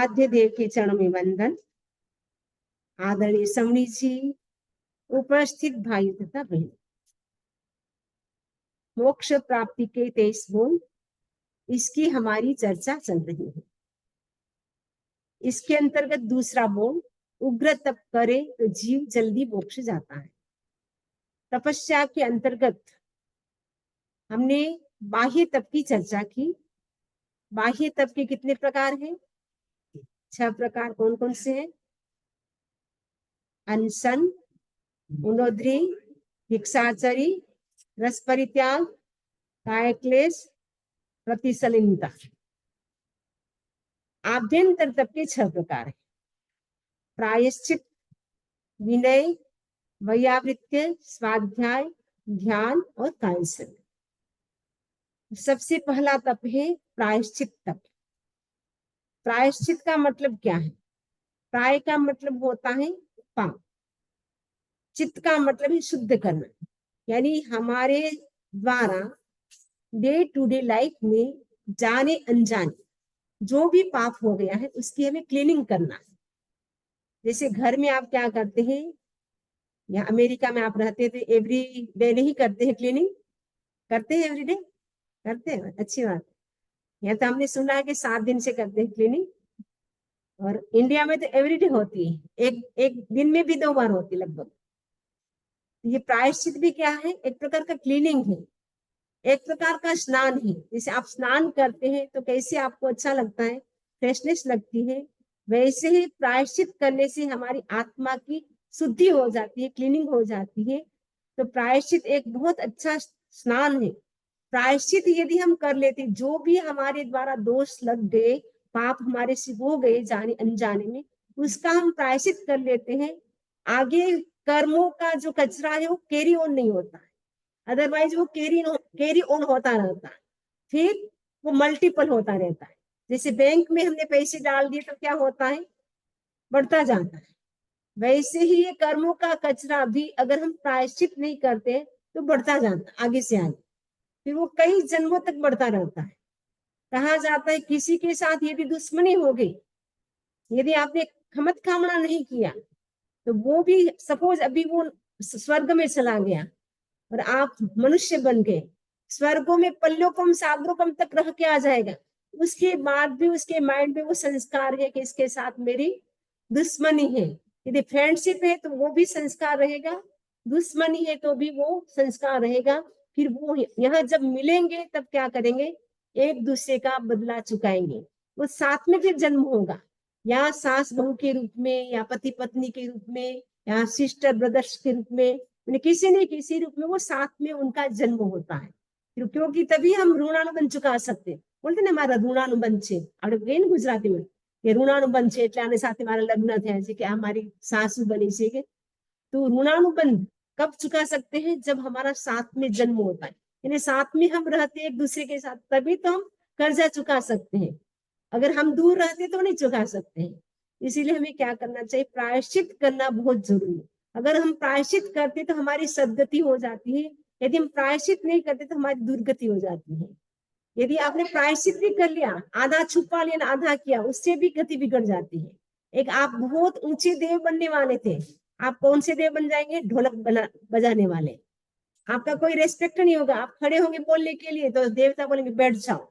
आद्य देव के चरणों में वंदन। आदरणीय समणी जी, उपस्थित भाई तथा बहन, मोक्ष प्राप्ति के 23 गुण, इसकी हमारी चर्चा चल रही है। इसके अंतर्गत दूसरा गुण, उग्र तप करे तो जीव जल्दी मोक्ष जाता है। तपस्या के अंतर्गत हमने बाह्य तप की चर्चा की। बाह्य तप के कितने प्रकार हैं? 6 प्रकार। कौन कौन से हैं? अनशन, उनोद्री, भिक्षाचरी, रस परित्याग, काय क्लेश, प्रतिसलिनता। आभ्यंतर तप के 6 प्रकार है। प्रायश्चित, विनय, वैयावृत्य, स्वाध्याय, ध्यान और कायसन। सबसे पहला तप है प्रायश्चित तप। प्रायश्चित का मतलब क्या है? प्राय का मतलब होता है पाप, चित्त का मतलब है शुद्ध करना, यानी हमारे द्वारा डे टू डे लाइफ में जाने अनजाने जो भी पाप हो गया है उसकी हमें क्लीनिंग करना है। जैसे घर में आप क्या करते हैं, या अमेरिका में आप रहते थे, एवरी डे नहीं करते हैं क्लीनिंग? करते हैं एवरी डे? करते हैं, अच्छी बात। यहाँ तो हमने सुना है कि 7 दिन से करते हैं क्लीनिंग, और इंडिया में तो एवरीडे होती है, एक एक दिन में भी 2 बार होती है लगभग। ये प्रायश्चित भी क्या है? एक प्रकार का क्लीनिंग है, एक प्रकार का स्नान है। जैसे आप स्नान करते हैं तो कैसे आपको अच्छा लगता है, फ्रेशनेस लगती है, वैसे ही प्रायश्चित करने से हमारी आत्मा की शुद्धि हो जाती है, क्लीनिंग हो जाती है। तो प्रायश्चित एक बहुत अच्छा स्नान है। प्रायश्चित यदि हम कर लेते, जो भी हमारे द्वारा दोष लग गए, पाप हमारे से हो गए जाने अनजाने में, उसका हम प्रायश्चित कर लेते हैं, आगे कर्मों का जो कचरा है वो कैरी ऑन नहीं होता है। अदरवाइज वो कैरी ऑन होता रहता है, फिर वो मल्टीपल होता रहता है। जैसे बैंक में हमने पैसे डाल दिए तो क्या होता है? बढ़ता जाता है। वैसे ही ये कर्मों का कचरा भी अगर हम प्रायश्चित नहीं करते तो बढ़ता जाता है आगे से आगे, फिर वो कई जन्मों तक बढ़ता रहता है। कहा जाता है किसी के साथ यदि दुश्मनी हो गई, यदि आपने खमत कामना नहीं किया, तो वो भी सपोज अभी वो स्वर्ग में चला गया और आप मनुष्य बन गए, स्वर्गों में पल्लोकम सागरोकम तक रह के आ जाएगा, उसके बाद भी उसके माइंड में वो संस्कार है कि इसके साथ मेरी दुश्मनी है। यदि फ्रेंडशिप है तो वो भी संस्कार रहेगा, दुश्मनी है तो भी वो संस्कार रहेगा। फिर वो यहाँ जब मिलेंगे तब क्या करेंगे? एक दूसरे का बदला चुकाएंगे, वो साथ में फिर जन्म होगा, या सास बहू के रूप में, या पति पत्नी के रूप में, या सिस्टर ब्रदर्स के रूप में, किसी न किसी रूप में वो साथ में उनका जन्म होता है। क्योंकि तभी हम ऋणानुबंध चुका सकते। बोलते ना हमारा ऋणानुबंध है, આપણે કહીએ ને ગુજરાતીમાં કે ઋણાનુબંધ છે એટલે આને સાથે મારા લગ્ન થયા છે, કે આ મારી સાસુ બની છે કે। तो ऋणानुबंध कब चुका सकते हैं? जब हमारा साथ में जन्म होता है, यानी साथ में हम रहते एक दूसरे के साथ, तभी तो हम कर्जा चुका सकते हैं। अगर हम दूर रहते तो नहीं चुका सकते हैं। इसीलिए हमें क्या करना चाहिए? प्रायश्चित करना बहुत जरूरी है। अगर हम प्रायश्चित करते तो हमारी सदगति हो जाती है, यदि हम प्रायश्चित नहीं करते तो हमारी दुर्गति हो जाती है। यदि आपने प्रायश्चित भी कर लिया, आधा छुपा लिया, आधा किया, उससे भी गति बिगड़ जाती है। एक आप बहुत ऊंचे देव बनने वाले थे, आप कौन से देव बन जाएंगे? ढोलक बजाने वाले। आपका कोई रेस्पेक्ट नहीं होगा, आप खड़े होंगे बोलने के लिए तो देवता बोलेंगे बैठ जाओ,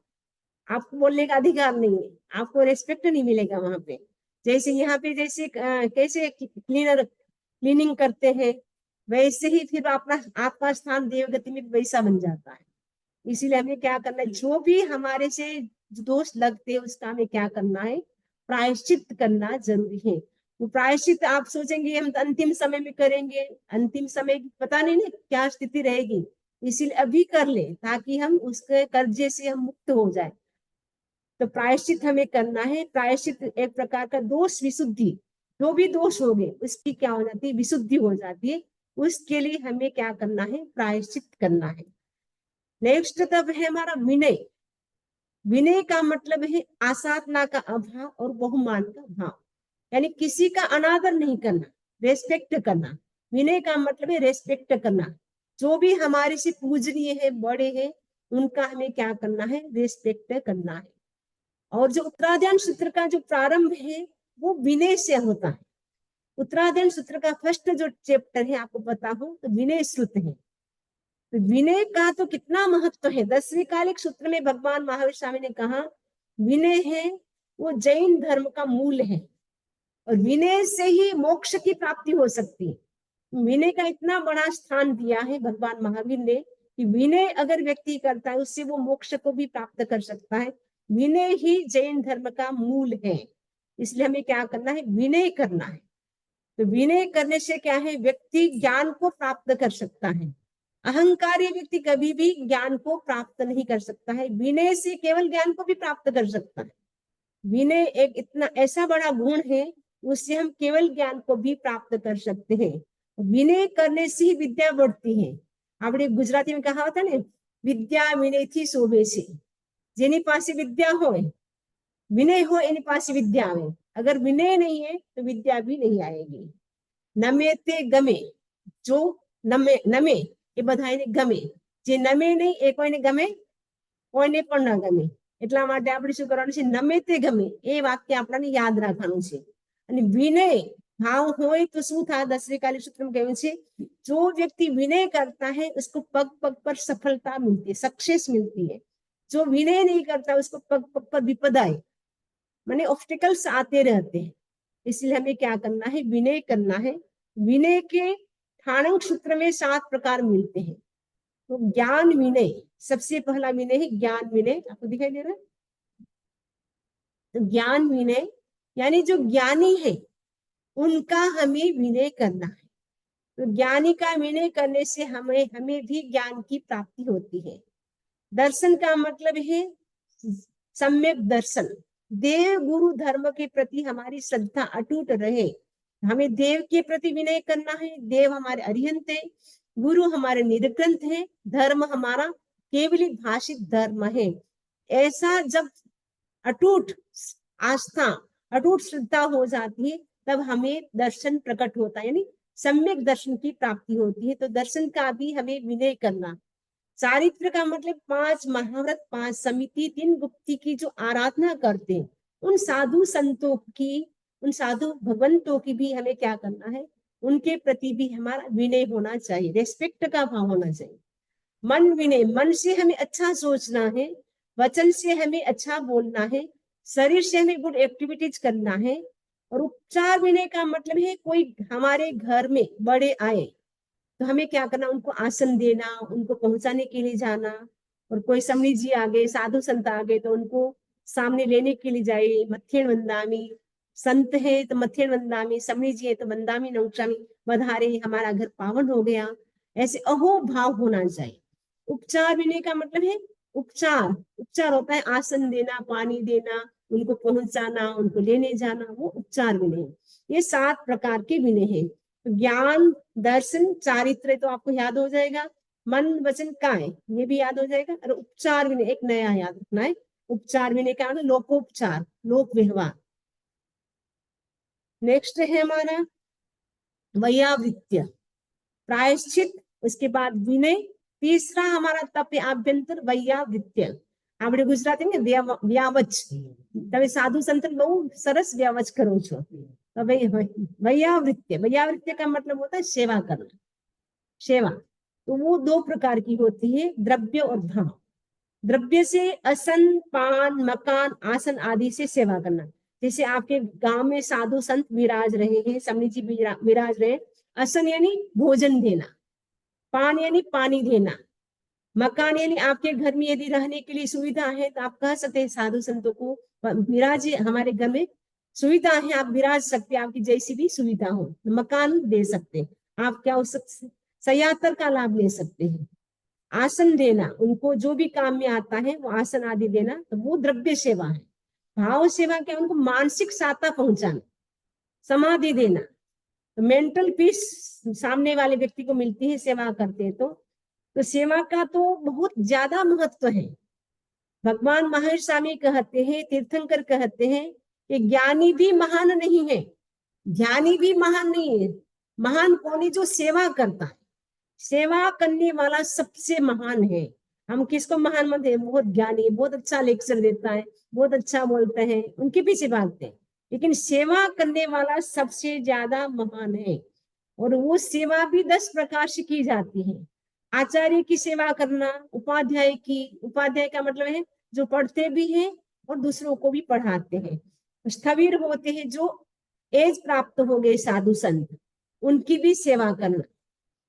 आपको बोलने का अधिकार नहीं है, आपको रेस्पेक्ट नहीं मिलेगा वहां पे। जैसे यहाँ पे जैसे कैसे क्लीनिंग करते हैं, वैसे ही फिर अपना आपका स्थान देवगति में वैसा बन जाता है। इसीलिए हमें क्या करना है? जो भी हमारे से दोष लगते हैं उसका हमें क्या करना है? प्रायश्चित करना जरूरी है। वो प्रायश्चित आप सोचेंगे हम तो अंतिम समय में करेंगे, अंतिम समय पता नहीं ना क्या स्थिति रहेगी, इसीलिए अभी कर ले ताकि हम उसके कर्जे से हम मुक्त हो जाए। तो प्रायश्चित हमें करना है। प्रायश्चित एक प्रकार का दोष विशुद्धि, जो भी दोष हो गए उसकी क्या हो जाती है? विशुद्धि हो जाती है। उसके लिए हमें क्या करना है? प्रायश्चित करना है। नेक्स्ट तब है हमारा विनय। विनय का मतलब है आसाधना का अभाव और बहुमान का भाव, यानी किसी का अनादर नहीं करना, रेस्पेक्ट करना। विनय का मतलब है रेस्पेक्ट करना, जो भी हमारे से पूजनीय है, बड़े हैं, उनका हमें क्या करना है? रेस्पेक्ट करना है। और जो उत्तराधायन सूत्र का जो प्रारंभ है वो विनय से होता है। उत्तराधायन सूत्र का फर्स्ट जो चैप्टर है आपको पता हो तो विनय सूत है। तो विनय का तो कितना महत्व है। 10वीं कालिक सूत्र में भगवान महावीर स्वामी ने कहा विनय है वो जैन धर्म का मूल है और विनय से ही मोक्ष की प्राप्ति हो सकती है। विनय का इतना बड़ा स्थान दिया है भगवान महावीर ने कि विनय अगर व्यक्ति करता है उससे वो मोक्ष को भी प्राप्त कर सकता है। विनय ही जैन धर्म का मूल है। इसलिए हमें क्या करना है, विनय करना है। तो विनय करने से क्या है, व्यक्ति ज्ञान को प्राप्त कर सकता है। अहंकारी व्यक्ति कभी भी ज्ञान को प्राप्त नहीं कर सकता है। विनय से केवल ज्ञान को भी प्राप्त कर सकता है। विनय एक इतना ऐसा बड़ा गुण है उससे हम केवल ज्ञान को भी प्राप्त कर सकते हैं। विनय करने से ही विद्या बढ़ती है। આપણે ગુજરાતીમાં કहा होता ने विद्या विनय थी शोभे से। જેની પાસે विद्या हो, विनय हो एनी पास विद्या आवे। अगर विनय नहीं है तो विद्या भी नहीं आएगी। नमे ते गमे, जो नमे नमे એ બધાને ગમે, જે નમે નહીં એ કોઈને ગમે, કોઈને પણ ન ગમે। એટલા માટે આપણે શું કરવાનું છે, નમે તે ગમે એ વાક્ય આપણને યાદ રાખવાનું છે। અને વિનય भाव होए तो शू था, 10वीं कालिक सूत्र में कहूं छे जो व्यक्ति विनय करता है उसको पग पग पर सफलता मिलती है, सक्सेस मिलती है। जो विनय नहीं करता उसको पग पग पर विपदाएं माने ऑब्स्टिकल्स आते रहते हैं। इसलिए हमें क्या करना है, विनय करना है। विनय के ठाणक सूत्र में 7 प्रकार मिलते हैं। तो ज्ञान विनय सबसे पहला विनय है ज्ञान विनय। आपको दिखाई दे रहा है? तो ज्ञान विनय यानी जो ज्ञानी है उनका हमें विनय करना है। तो ज्ञानी का विनय करने से हमें भी ज्ञान की प्राप्ति होती है। दर्शन का मतलब है सम्यक दर्शन। देव गुरु धर्म के प्रति हमारी श्रद्धा अटूट रहे। हमें देव के प्रति विनय करना है। देव हमारे अरिहंत है, गुरु हमारे निर्ग्रंथ है, धर्म हमारा केवली भाषित धर्म है। ऐसा जब अटूट आस्था अटूट श्रद्धा हो जाती है तब हमें दर्शन प्रकट होता है, यानी सम्यक दर्शन की प्राप्ति होती है। तो दर्शन का भी हमें विनय करना। चारित्र का मतलब 5 महाव्रत, 5 समिति, 3 गुप्ती की जो आराधना करते हैं उन साधु संतों की, उन साधु भगवंतों की भी हमें क्या करना है, उनके प्रति भी हमारा विनय होना चाहिए, रेस्पेक्ट का भाव होना चाहिए। मन विनय, मन से हमें अच्छा सोचना है, वचन से हमें अच्छा बोलना है, शरीर से हमें गुड एक्टिविटीज करना है। और उपचार विनय का मतलब है कोई हमारे घर में बड़े आए तो हमें क्या करना, उनको आसन देना, उनको पहुंचाने के लिए जाना। और कोई समणी जी आ गए, साधु संत आ गए तो उनको सामने लेने के लिए जाए। मथेण वंदामी, संत है तो मथेण वंदामी, समणी जी है तो वंदामी नौचामी, वधारे हमारा घर पावन हो गया। ऐसे अहो भाव होना चाहिए। उपचार विनय का मतलब है उपचार। उपचार होता है आसन देना, पानी देना, उनको पहुंचाना, उनको लेने जाना, वो उपचार विनय। ये 7 प्रकार के विनय है। ज्ञान, दर्शन, चारित्र तो आपको याद हो जाएगा। मन वचन काय ये भी याद हो जाएगा। और उपचार विनय एक नया याद रखना है। उपचार विनय का मतलब लोकोपचार, लोक व्यवहार। नेक्स्ट है हमारा वैयावृत्य, प्रायश्चित, उसके बाद विनय। तीसरा हमारा तप आभ्यंतर वैयावृत्य। આપણે ગુજરાતીમાં વ્યાવચ, તમે સાધુ સંત બહુ સરસ વ્યાવચ કરો છો। तो वैयावृत्य, वैयावृत्य का मतलब होता है सेवा करना, सेवा। तो वो 2 प्रकार की होती है, द्रव्य और भाव। द्रव्य से असन, पान, मकान, आसन आदि से सेवा करना। जैसे आपके गांव में साधु संत विराज रहे हैं, समणी जी विराज रहे। असन यानी भोजन देना, पान यानी पानी देना, मकान यानी आपके घर में यदि रहने के लिए सुविधा है तो आप कह सकते हैं साधु संतों को विराज, हमारे घर में सुविधा है, आप विराज सकते हैं, आपकी जैसी भी सुविधा हो मकान दे सकते हैं। आप क्या उस सयातर का लाभ ले सकते हैं। आसन देना, उनको जो भी काम में आता है वो आसन आदि देना, तो वो द्रव्य सेवा है। भाव सेवा क्या, उनको मानसिक सहायता पहुंचाना, समाधि देना, तो मेंटल पीस सामने वाले व्यक्ति को मिलती है सेवा करते हैं। तो सेवा का तो बहुत ज्यादा महत्व है। भगवान महावीर स्वामी कहते हैं, तीर्थंकर कहते हैं कि ज्ञानी भी महान नहीं है, ज्ञानी भी महान नहीं है, महान कौन है, जो सेवा करता है। सेवा करने वाला सबसे महान है। हम किसको महान मानते हैं? बहुत ज्ञानी है, बहुत अच्छा लेक्चर देता है, बहुत अच्छा बोलते हैं, उनके पीछे भागते हैं। लेकिन सेवा करने वाला सबसे ज्यादा महान है। और वो सेवा भी 10 प्रकार से की जाती है। आचार्य की सेवा करना, उपाध्याय की, उपाध्याय का मतलब है जो पढ़ते भी हैं और दूसरों को भी पढ़ाते हैं। स्थविर होते हैं जो एज प्राप्त हो गए साधु संत, उनकी भी सेवा करना।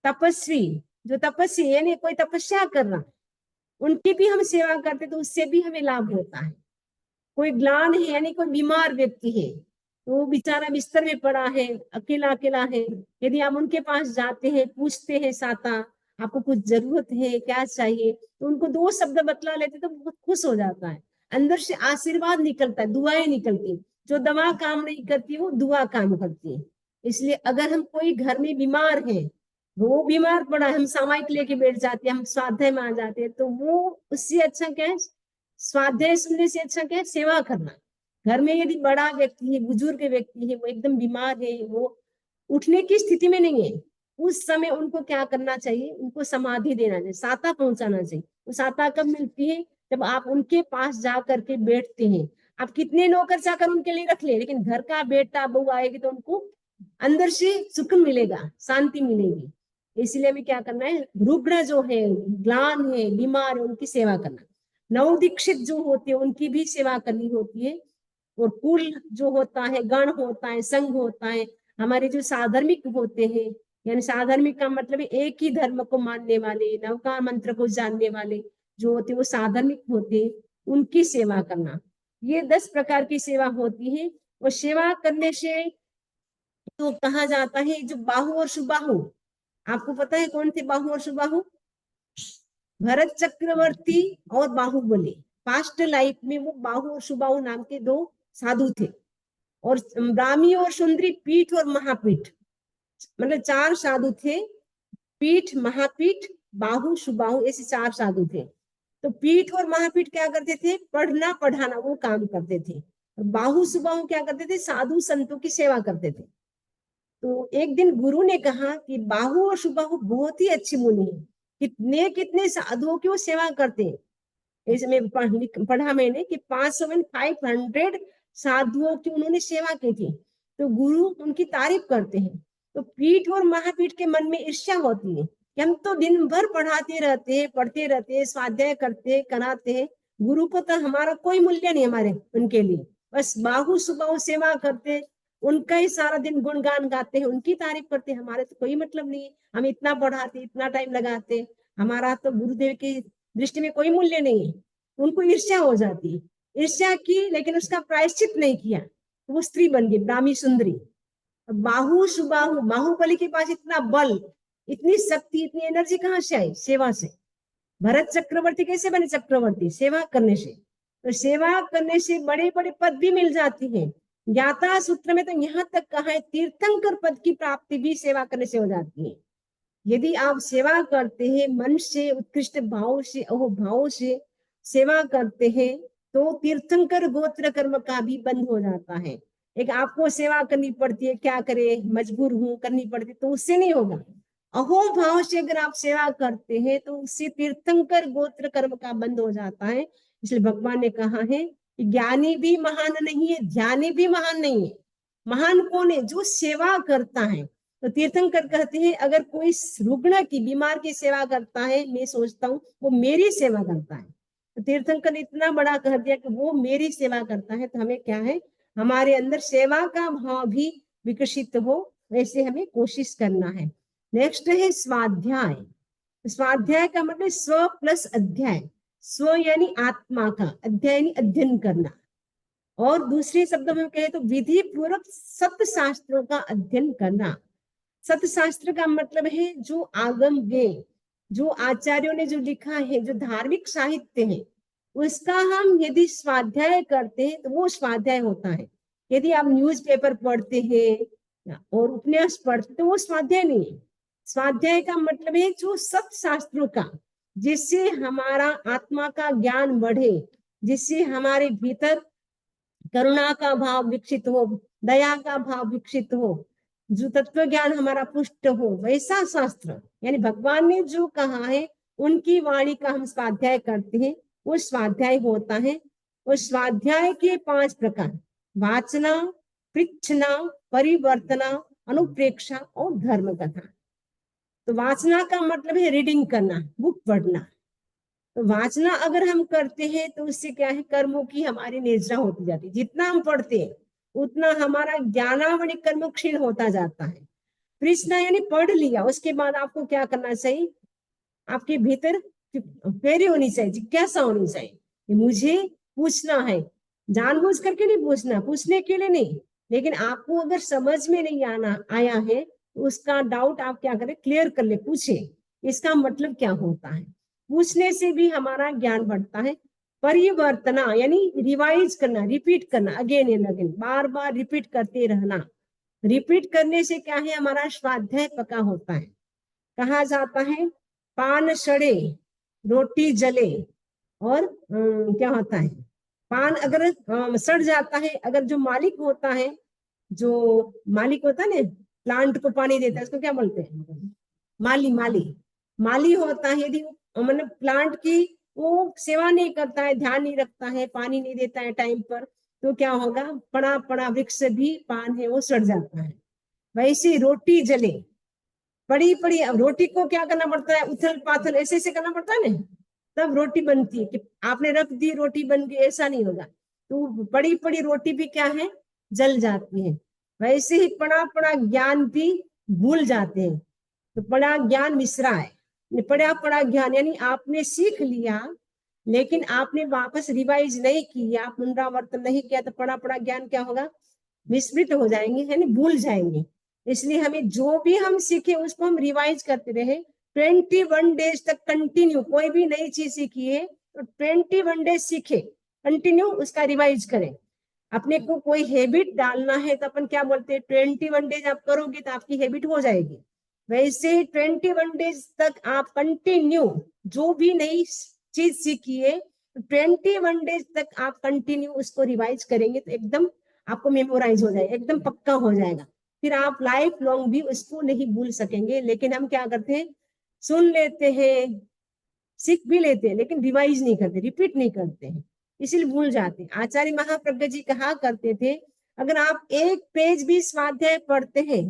तपस्वी, जो तपस्वी यानी कोई तपस्या कर रहा, उनकी भी हम सेवा करते तो उससे भी हमें लाभ होता है। कोई ग्लान है यानी कोई बीमार व्यक्ति है, तो वो बेचारा बिस्तर में पड़ा है, अकेला अकेला है, यदि आप उनके पास जाते हैं, पूछते हैं साता आपको कुछ जरूरत है क्या चाहिए, तो उनको 2 शब्द बतला लेते तो बहुत खुश हो जाता है। अंदर से आशीर्वाद निकलता है, दुआएं निकलती। जो दवा काम नहीं करती वो दुआ काम करती है। इसलिए अगर हम कोई घर में बीमार है, वो बीमार पड़ा है, हम सामायिक लेके बैठ जाते हैं, हम स्वाध्याय में आ जाते हैं, तो वो उससे अच्छा क्या है? स्वाध्याय सुनने से अच्छा क्या है? सेवा करना। घर में यदि बड़ा व्यक्ति है, बुजुर्ग व्यक्ति है, वो एकदम बीमार है, वो उठने की स्थिति में नहीं है, उस समय उनको क्या करना चाहिए? उनको समाधि देना चाहिए, साता पहुंचाना चाहिए। वो साता कब मिलती है? जब आप उनके पास जा करके बैठते हैं। आप कितने नौकर चाकर उनके लिए रख ले, लेकिन घर का बेटा बहू आएगी तो उनको अंदर से सुकून मिलेगा, शांति मिलेगी। इसलिए हमें क्या करना है? रुग्ण जो है, ग्लान है, बीमार है, उनकी सेवा करना। नव दीक्षित जो होते हैं उनकी भी सेवा करनी होती है। और कुल जो होता है, गण होता है, संघ होता है, हमारे जो साधर्मिक होते हैं, यानी साधर्मिक का मतलब एक ही धर्म को मानने वाले, नवकार मंत्र को जानने वाले जो होते हैं वो साधर्मिक होते हैं, उनकी सेवा करना। ये 10 प्रकार की सेवा होती है। और सेवा करने से तो कहा जाता है जो बाहु और सुबाहु, आपको पता है कौन थे बाहु और सुबाहु? भरत चक्रवर्ती और बाहुबली। पास्ट लाइफ में वो बाहु और सुबाहु नाम के 2 साधु थे। और ब्राह्मी और सुंदरी, पीठ और महापीठ, मतलब 4 साधु थे। पीठ, महापीठ, बाहु, सुबाहु, ऐसे 4 साधु थे। तो पीठ और महापीठ क्या करते थे? पढ़ना पढ़ाना वो काम करते थे। बाहु सुबाहु क्या करते थे? साधु संतों की सेवा करते थे। तो एक दिन गुरु ने कहा कि बाहु और सुबाहु बहुत ही अच्छी मुनि है, कितने कितने साधुओं की वो सेवा करते हैं। इसमें पढ़ा मैंने कि 500 साधुओं की उन्होंने सेवा की थी। तो गुरु उनकी तारीफ करते हैं। तो पीठ और महापीठ के मन में ईर्ष्या होती है कि हम तो दिन भर पढ़ाते रहते हैं, पढ़ते रहते हैं, स्वाध्याय करते कराते हैं, गुरु को तो हमारा कोई मूल्य नहीं, हमारे उनके लिए बस बाहु सुबाहु सेवा करते, उनका ही सारा दिन गुणगान गाते हैं, उनकी तारीफ करते हैं, हमारे तो कोई मतलब नहीं है। हम इतना पढ़ाते, इतना टाइम लगाते, हमारा तो गुरुदेव की दृष्टि में कोई मूल्य नहीं है। उनको ईर्ष्या हो जाती है। ईर्ष्या की, लेकिन उसका प्रायश्चित नहीं किया, तो वो स्त्री बन गई, ब्राह्मी सुंदरी। बाहु सुबाहु, बाहुबली के पास इतना बल, इतनी शक्ति, इतनी एनर्जी कहाँ से आई? सेवा से। भरत चक्रवर्ती कैसे बने चक्रवर्ती? सेवा करने से। तो सेवा करने से बड़े बड़े पद भी मिल जाती है। ज्ञाता सूत्र में तो यहाँ तक कहा है तीर्थंकर पद की प्राप्ति भी सेवा करने से हो जाती है। यदि आप सेवा करते हैं, मन से, उत्कृष्ट भाव से, भाव से सेवा करते हैं, तो तीर्थंकर गोत्र कर्म का भी बंद हो जाता है। एक आपको सेवा करनी पड़ती है, क्या करे, मजबूर हूं, करनी पड़ती, तो उससे नहीं होगा। अहो भाव से अगर आप सेवा करते हैं तो उससे तीर्थंकर गोत्र कर्म का बंद हो जाता है। इसलिए भगवान ने कहा है कि ज्ञानी भी महान नहीं है, ध्यानी भी महान नहीं है। महान कौन है? जो सेवा करता है। तो तीर्थंकर कहते हैं अगर कोई रुग्ण की, बीमार की सेवा करता है, मैं सोचता हूँ वो मेरी सेवा करता है। तो तीर्थंकर ने इतना बड़ा कह दिया कि वो मेरी सेवा करता है। तो हमें क्या है, हमारे अंदर सेवा का भाव भी विकसित हो, वैसे हमें कोशिश करना है। नेक्स्ट है स्वाध्याय। स्वाध्याय का मतलब स्व प्लस अध्याय। स्व यानी आत्मा का, अध्याय यानी अध्ययन करना। और दूसरे शब्दों में कहे तो विधि पूर्वक सत्य शास्त्रों का अध्ययन करना। सत्य शास्त्र का मतलब है जो आगम है, जो आचार्यों ने जो लिखा है, जो धार्मिक साहित्य है, उसका हम यदि स्वाध्याय करते हैं तो वो स्वाध्याय होता है। यदि आप न्यूज़पेपर पढ़ते हैं और उपन्यास पढ़ते तो वो स्वाध्याय नहीं है। स्वाध्याय का मतलब है जो सत्य शास्त्रों का, जिससे हमारा आत्मा का ज्ञान बढ़े, जिससे हमारे भीतर करुणा का भाव विकसित हो, दया का भाव विकसित हो, जो तत्व ज्ञान हमारा पुष्ट हो, वैसा शास्त्र। यानी भगवान ने जो कहा है उनकी वाणी का हम स्वाध्याय करते हैं, वो स्वाध्याय होता है। उस स्वाध्याय के 5 प्रकार, वाचना, पृच्छना, परिवर्तना, अनुप्रेक्षा और धर्म कथा। तो वाचना का मतलब है रीडिंग करना, बुक पढ़ना। तो वाचना अगर हम करते हैं तो उससे क्या है, कर्मों की हमारी निर्जरा होती जाती है। जितना हम पढ़ते हैं उतना हमारा ज्ञानावली कर्म क्षीण होता जाता है। कृष्णा यानी पढ़ लिया, उसके बाद आपको क्या करना चाहिए, आपके भीतर प्रेरणा होनी चाहिए, जिज्ञासा होनी चाहिए, मुझे पूछना है। जानबूझ करके नहीं पूछना, पूछने के लिए नहीं, लेकिन आपको अगर समझ में नहीं आया है तो उसका डाउट आप क्या करें, क्लियर कर ले, पूछे इसका मतलब क्या होता है। पूछने से भी हमारा ज्ञान बढ़ता है। परिवर्तना यानी रिवाइज करना, रिपीट करना, again and again, bar bar repeat करते रहना। रिपीट करने से क्या है, हमारा स्वाध्याय पक्का होता है। कहा जाता है पान सड़े रोटी जले, और क्या होता है, पान अगर सड़ जाता है, अगर जो मालिक होता है, जो मालिक होता है ना, प्लांट को पानी देता है, उसको क्या बोलते हैं, माली। माली माली होता है, यदि मतलब प्लांट की वो सेवा नहीं करता है, ध्यान नहीं रखता है, पानी नहीं देता है टाइम पर, तो क्या होगा, पड़ा पड़ा वृक्ष भी पान है वो सड़ जाता है। वैसे रोटी जले, पड़ी पड़ी, अब रोटी को क्या करना पड़ता है, उथल पाथल ऐसे ऐसे करना पड़ता है ना, तब रोटी बनती है। कि आपने रख दी रोटी बन गई, ऐसा नहीं होगा। तो पड़ी पड़ी रोटी भी क्या है, जल जाती है। वैसे ही पड़ा पड़ा ज्ञान भी भूल जाते हैं। तो पड़ा ज्ञान मिश्रा है, पड़ा पड़ा ज्ञान यानी आपने सीख लिया लेकिन आपने वापस रिवाइज नहीं किया, पुनरावर्तन नहीं किया, तो पड़ा पड़ा ज्ञान क्या होगा, विस्मृत हो जाएंगे, यानी भूल जाएंगे। इसलिए हमें जो भी हम सीखे उसको हम रिवाइज करते रहे। 21 डेज तक कंटिन्यू, कोई भी नई चीज सीखी है तो 21 डेज सीखे, कंटिन्यू उसका रिवाइज करें। अपने को कोई हैबिट डालना है तो अपन क्या बोलते हैं, 21 डेज आप करोगे तो आपकी हैबिट हो जाएगी। वैसे 21 डेज तक आप कंटिन्यू जो भी नई चीज सीखिए, 21 डेज तक आप कंटिन्यू उसको रिवाइज करेंगे तो एकदम आपको मेमोराइज हो जाएगा, एकदम पक्का हो जाएगा। फिर आप लाइफ लॉन्ग भी उसको नहीं भूल सकेंगे। लेकिन हम क्या करते हैं, सुन लेते हैं, सीख भी लेते हैं, लेकिन रिवाइज नहीं करते, रिपीट नहीं करते हैं, इसलिए भूल जाते हैं। आचार्य महाप्रज्ञ जी कहा करते थे, अगर आप एक पेज भी स्वाध्याय पढ़ते हैं,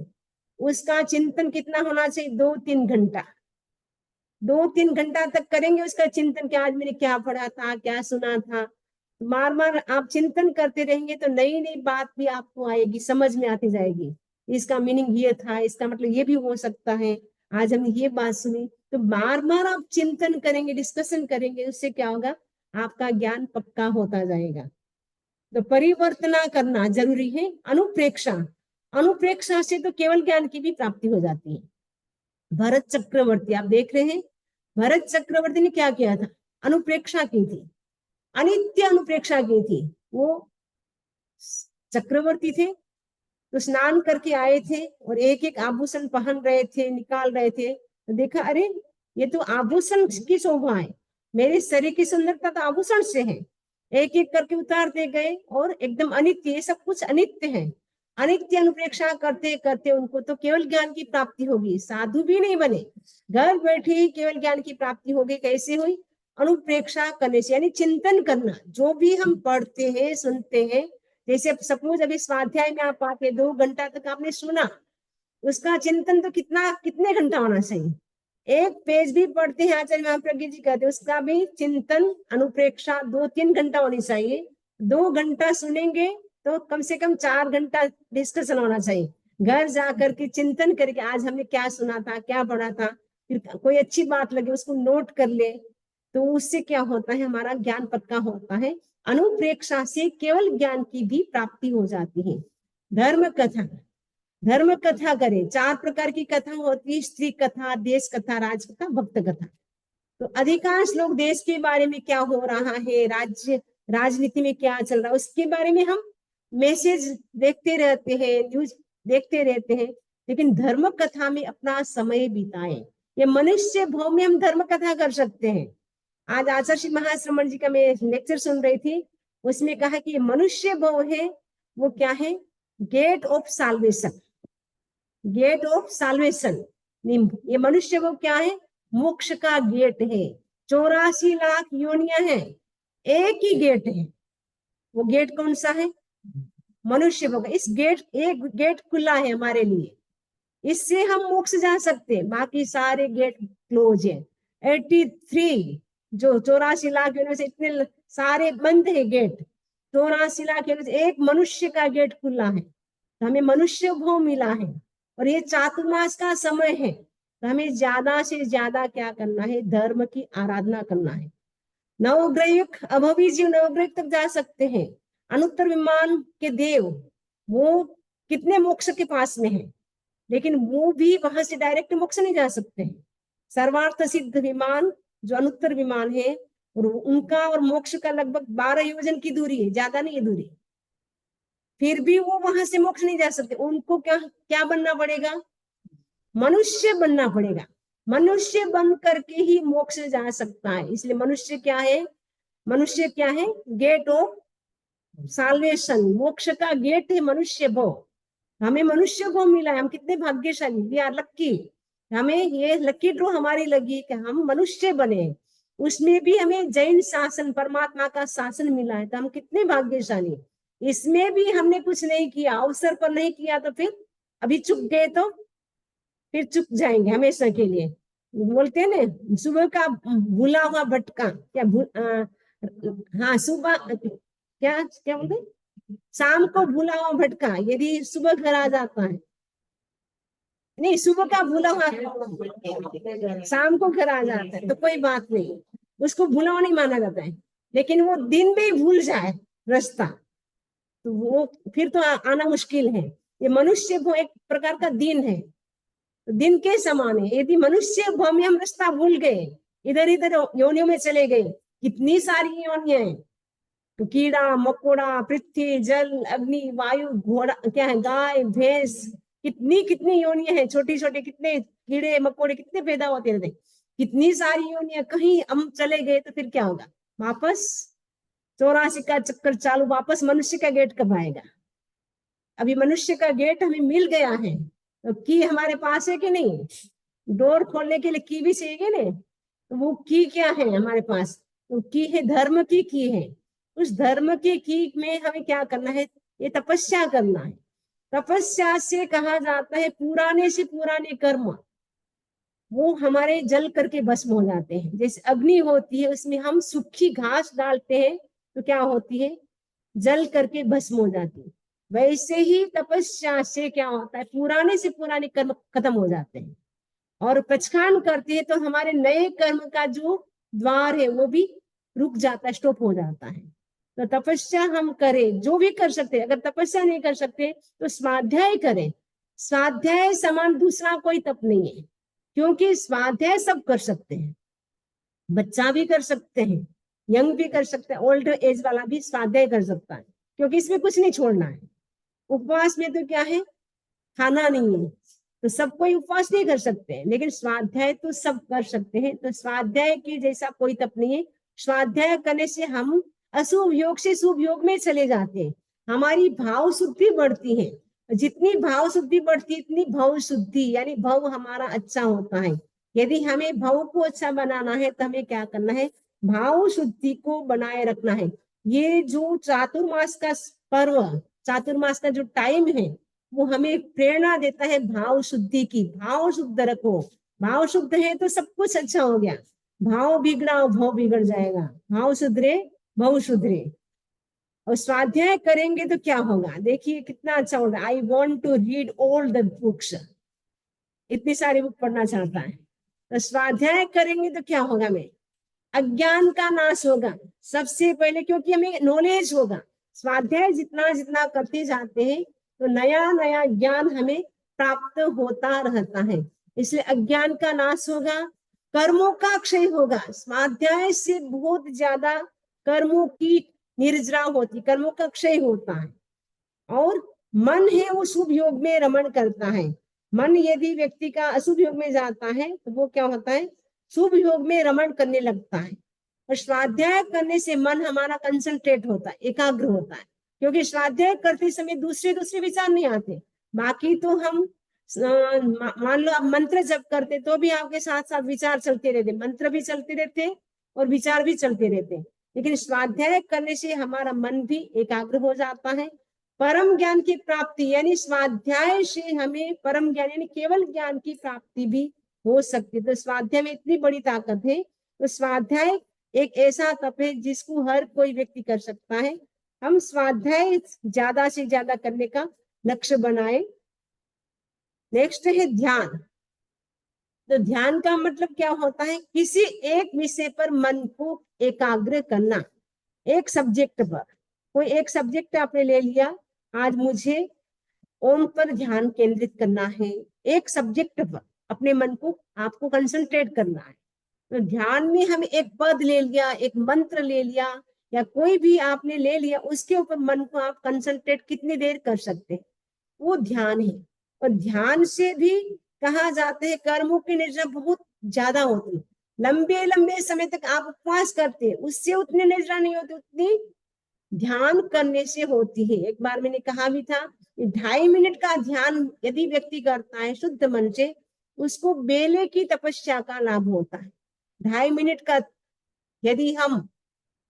उसका चिंतन कितना होना चाहिए, 2-3 घंटा। 2-3 घंटा तक करेंगे उसका चिंतन, क्या आज मैंने क्या पढ़ा था, क्या सुना था। बार बार आप चिंतन करते रहेंगे तो नई नई बात भी आपको आएगी, समझ में आती जाएगी, इसका मीनिंग ये था, इसका मतलब ये भी हो सकता है, आज हमने ये बात सुनी। तो बार बार आप चिंतन करेंगे, डिस्कशन करेंगे, उससे क्या होगा, आपका ज्ञान पक्का होता जाएगा। तो परिवर्तना करना जरूरी है। अनुप्रेक्षा, अनुप्रेक्षा से तो केवल ज्ञान की भी प्राप्ति हो जाती है। भरत चक्रवर्ती आप देख रहे हैं, भरत चक्रवर्ती ने क्या किया था, अनुप्रेक्षा की थी, अनित्य अनुप्रेक्षा की थी। वो चक्रवर्ती थे तो स्नान करके आए थे और एक एक आभूषण पहन रहे थे, निकाल रहे थे, तो देखा अरे ये तो आभूषण की शोभा है, मेरे शरीर की सुंदरता तो आभूषण से है। एक एक करके उतारते गए और एकदम अनित्य, ये सब कुछ अनित्य है। अनित्य अनुप्रेक्षा करते करते उनको तो केवल ज्ञान की प्राप्ति होगी, साधु भी नहीं बने, घर बैठे ही केवल ज्ञान की प्राप्ति होगी। कैसे हुई, अनुप्रेक्षा करने से, यानी चिंतन करना। जो भी हम पढ़ते हैं सुनते हैं, जैसे सपोज अभी स्वाध्याय में आप आके 2 घंटा तक आपने सुना, उसका चिंतन तो कितने घंटा होना चाहिए। एक पेज भी पढ़ते हैं, आचार्य महाप्रज्ञ जी कहते हैं, उसका भी चिंतन अनुप्रेक्षा 2-3 घंटा होनी चाहिए। 2 घंटा सुनेंगे तो कम से कम 4 घंटा डिस्कशन होना चाहिए। घर जाकर के चिंतन करके आज हमने क्या सुना था, क्या पढ़ा था, फिर कोई अच्छी बात लगे उसको नोट कर ले, तो उससे क्या होता है, हमारा ज्ञान पक्का होता है। अनुप्रेक्षा से केवल ज्ञान की भी प्राप्ति हो जाती है। धर्म कथा, धर्म कथा करें। 4 प्रकार की कथा होती है, स्त्री कथा, देश कथा, राज कथा, भक्त कथा। तो अधिकांश लोग देश के बारे में क्या हो रहा है, राज्य राजनीति में क्या चल रहा है, उसके बारे में हम मैसेज देखते रहते हैं, न्यूज देखते रहते हैं, लेकिन धर्म कथा में अपना समय बिताएं। ये मनुष्य भाव में हम धर्म कथा कर सकते हैं। आज आचार्य महाश्रमण जी का मैं लेक्चर सुन रही थी, उसमें कहा कि मनुष्य भाव है वो क्या है, gate of salvation, gate of salvation. ये मनुष्य भाव क्या है, मोक्ष का गेट है। 84 लाख योनियां हैं, एक ही गेट है। वो गेट कौन सा है? मनुष्य भोग। इस गेट, एक गेट खुला है हमारे लिए, इससे हम मोक्ष जा सकते हैं, बाकी सारे गेट क्लोज है। 83 जो 84 लाख योनियों से इतने सारे बंद है गेट। 84 लाख योनियों से एक मनुष्य का गेट खुला है, तो हमें मनुष्य भोग मिला है। और ये चातुर्मास का समय है, तो हमें ज्यादा से ज्यादा क्या करना है? धर्म की आराधना करना है। नवग्रह अभवी जीव नवग्रह तक जा सकते हैं। अनुत्तर विमान के देव वो कितने मोक्ष के पास में है, लेकिन वो भी वहां से डायरेक्ट मोक्ष नहीं जा सकते हैं। सर्वार्थ सिद्ध विमान जो अनुत्तर विमान है, और उनका और मोक्ष का लगभग 12 योजन की दूरी है, ज्यादा नहीं है दूरी, फिर भी वो वहां से मोक्ष नहीं जा सकते। उनको क्या क्या बनना पड़ेगा? मनुष्य बनना पड़ेगा। मनुष्य बन करके ही मोक्ष जा सकता है। इसलिए मनुष्य क्या है? मनुष्य क्या है? गेट ऑफ साल्वेशन, मोक्ष का गेट है मनुष्य भोग। हमें मनुष्य को मिला है, हम कितने भाग्यशाली, वी आर लक्की। हमें ये लकी ड्रॉ हमारी लगी कि हम मनुष्य बने, उसमें भी हमें जैन शासन, परमात्मा का शासन मिला है, तो हम कितने भाग्यशाली। इसमें भी हमने कुछ नहीं किया, अवसर पर नहीं किया, तो फिर अभी चुक गए तो फिर चुक जाएंगे हमेशा के लिए। बोलते हैं ना, सुबह का भूला हुआ भटका, क्या हाँ सुबह क्या क्या बोलते, शाम को भूला हुआ भटका यदि सुबह घर आ जाता है, नहीं सुबह का भूला हुआ शाम को घर आ जाता है तो कोई बात नहीं, उसको भूला हुआ नहीं माना जाता है। लेकिन वो दिन भी भूल जाए रास्ता, तो वो फिर तो आना मुश्किल है। ये मनुष्य वो एक प्रकार का दिन है, तो दिन के समान है। यदि मनुष्य भव में हम रास्ता भूल गए, इधर इधर योनियों में चले गए, कितनी सारी योनियां हैं, तो कीड़ा मकोड़ा, पृथ्वी, जल, अग्नि, वायु, घोड़ा, क्या है, गाय भैंस, कितनी कितनी योनियां हैं, छोटी छोटी, कितने कीड़े मकोड़े कितने पैदा होते रहते, कितनी सारी योनियां। कहीं हम चले गए तो फिर क्या होगा? वापस 84 का चक्कर चालू, वापस मनुष्य का गेट कब आएगा? अभी मनुष्य का गेट हमें मिल गया है, तो की हमारे पास है कि नहीं? डोर खोलने के लिए की भी चाहिए ना, तो वो की क्या है हमारे पास? तो की है धर्म की है। उस धर्म की में हमें क्या करना है? ये तपस्या करना है। तपस्या से कहा जाता है पुराने से पुराने कर्म वो हमारे जल करके भस्म हो जाते हैं। जैसे अग्नि होती है, उसमें हम सूखी घास डालते हैं तो क्या होती है? जल करके भस्म हो जाती है। वैसे ही तपस्या से क्या होता है? पुराने से पुराने कर्म खत्म हो जाते हैं, और पचखान करते हैं तो हमारे नए कर्म का जो द्वार है वो भी रुक जाता है, स्टॉप हो जाता है। तो तपस्या हम करें, जो भी कर सकते हैं। अगर तपस्या नहीं कर सकते तो स्वाध्याय करें। स्वाध्याय समान दूसरा कोई तप नहीं है, क्योंकि स्वाध्याय सब कर सकते हैं। बच्चा भी कर सकते हैं, यंग भी कर सकते हैं, ओल्ड एज वाला भी स्वाध्याय कर सकता है, क्योंकि इसमें कुछ नहीं छोड़ना है। उपवास में तो क्या है? खाना नहीं है, तो सब कोई उपवास नहीं कर सकते हैं, लेकिन स्वाध्याय तो सब कर सकते हैं। तो स्वाध्याय के जैसा कोई तप नहीं है। स्वाध्याय करने से हम अशुभ योग से शुभ योग में चले जाते हैं, हमारी भाव शुद्धि बढ़ती है। जितनी भाव शुद्धि बढ़ती है इतनी भाव शुद्धि, यानी भाव हमारा अच्छा होता है। यदि हमें भाव को अच्छा बनाना है तो हमें क्या करना है? भाव शुद्धि को बनाए रखना है। ये जो चातुर्मास का पर्व, चातुर्मास का जो टाइम है, वो हमें प्रेरणा देता है भाव शुद्धि की। भाव शुद्ध रखो, भाव शुद्ध है तो सब कुछ अच्छा हो गया। भाव बिगड़ा भाव बिगड़ जाएगा। भाव सुधरे भाव सुधरे। और स्वाध्याय करेंगे तो क्या होगा? देखिए कितना अच्छा होगा। I want to read all the books, इतनी सारी बुक पढ़ना चाहता है। तो स्वाध्याय करेंगे तो क्या होगा? में अज्ञान का नाश होगा सबसे पहले, क्योंकि हमें नॉलेज होगा। स्वाध्याय जितना जितना करते जाते हैं तो नया नया ज्ञान हमें प्राप्त होता रहता है। इसलिए अज्ञान का नाश होगा, कर्मों का क्षय होगा। स्वाध्याय से बहुत ज्यादा कर्मों की निर्जरा होती, कर्मों का क्षय होता है। और मन है वो शुभ योग में रमण करता है। मन यदि व्यक्ति का अशुभ योग में जाता है तो वो क्या होता है? शुभ योग में रमण करने लगता है। और स्वाध्याय करने से मन हमारा कंसंट्रेट होता है, एकाग्र होता है, क्योंकि स्वाध्याय करते समय दूसरे दूसरे विचार नहीं आते। बाकी तो हम मान लो आप मंत्र जप करते तो भी आपके साथ साथ विचार चलते रहते, मंत्र भी चलते रहते और विचार भी चलते रहते। लेकिन स्वाध्याय करने से हमारा मन भी एकाग्र हो जाता है। परम ज्ञान की प्राप्ति यानी स्वाध्याय से हमें परम ज्ञान यानी केवल ज्ञान की प्राप्ति भी हो सकती है। तो स्वाध्याय में इतनी बड़ी ताकत है। तो स्वाध्याय एक ऐसा तप है जिसको हर कोई व्यक्ति कर सकता है। हम स्वाध्याय ज्यादा से ज्यादा करने का लक्ष्य बनाए। नेक्स्ट है ध्यान। तो ध्यान का मतलब क्या होता है? किसी एक विषय पर मन को एकाग्र करना, एक सब्जेक्ट पर। कोई एक सब्जेक्ट आपने ले लिया, आज मुझे ओम पर ध्यान केंद्रित करना है, एक सब्जेक्ट पर अपने मन को आपको कंसंट्रेट करना है। तो ध्यान में हम एक पद ले लिया, एक मंत्र ले लिया, या कोई भी आपने ले लिया, उसके ऊपर मन को आप कंसंट्रेट कितनी देर कर सकते हैं, वो ध्यान है। और ध्यान से भी कहा जाता है कर्मों की निर्जरा बहुत ज्यादा होती है। लंबे लंबे समय तक आप उपवास करते हैं, उससे उतनी निर्जरा नहीं होती, उतनी ध्यान करने से होती है। एक बार मैंने कहा भी था, 2.5 मिनट का ध्यान यदि व्यक्ति करता है शुद्ध मन से, उसको बेले की तपस्या का लाभ होता है। 2.5 मिनट का यदि हम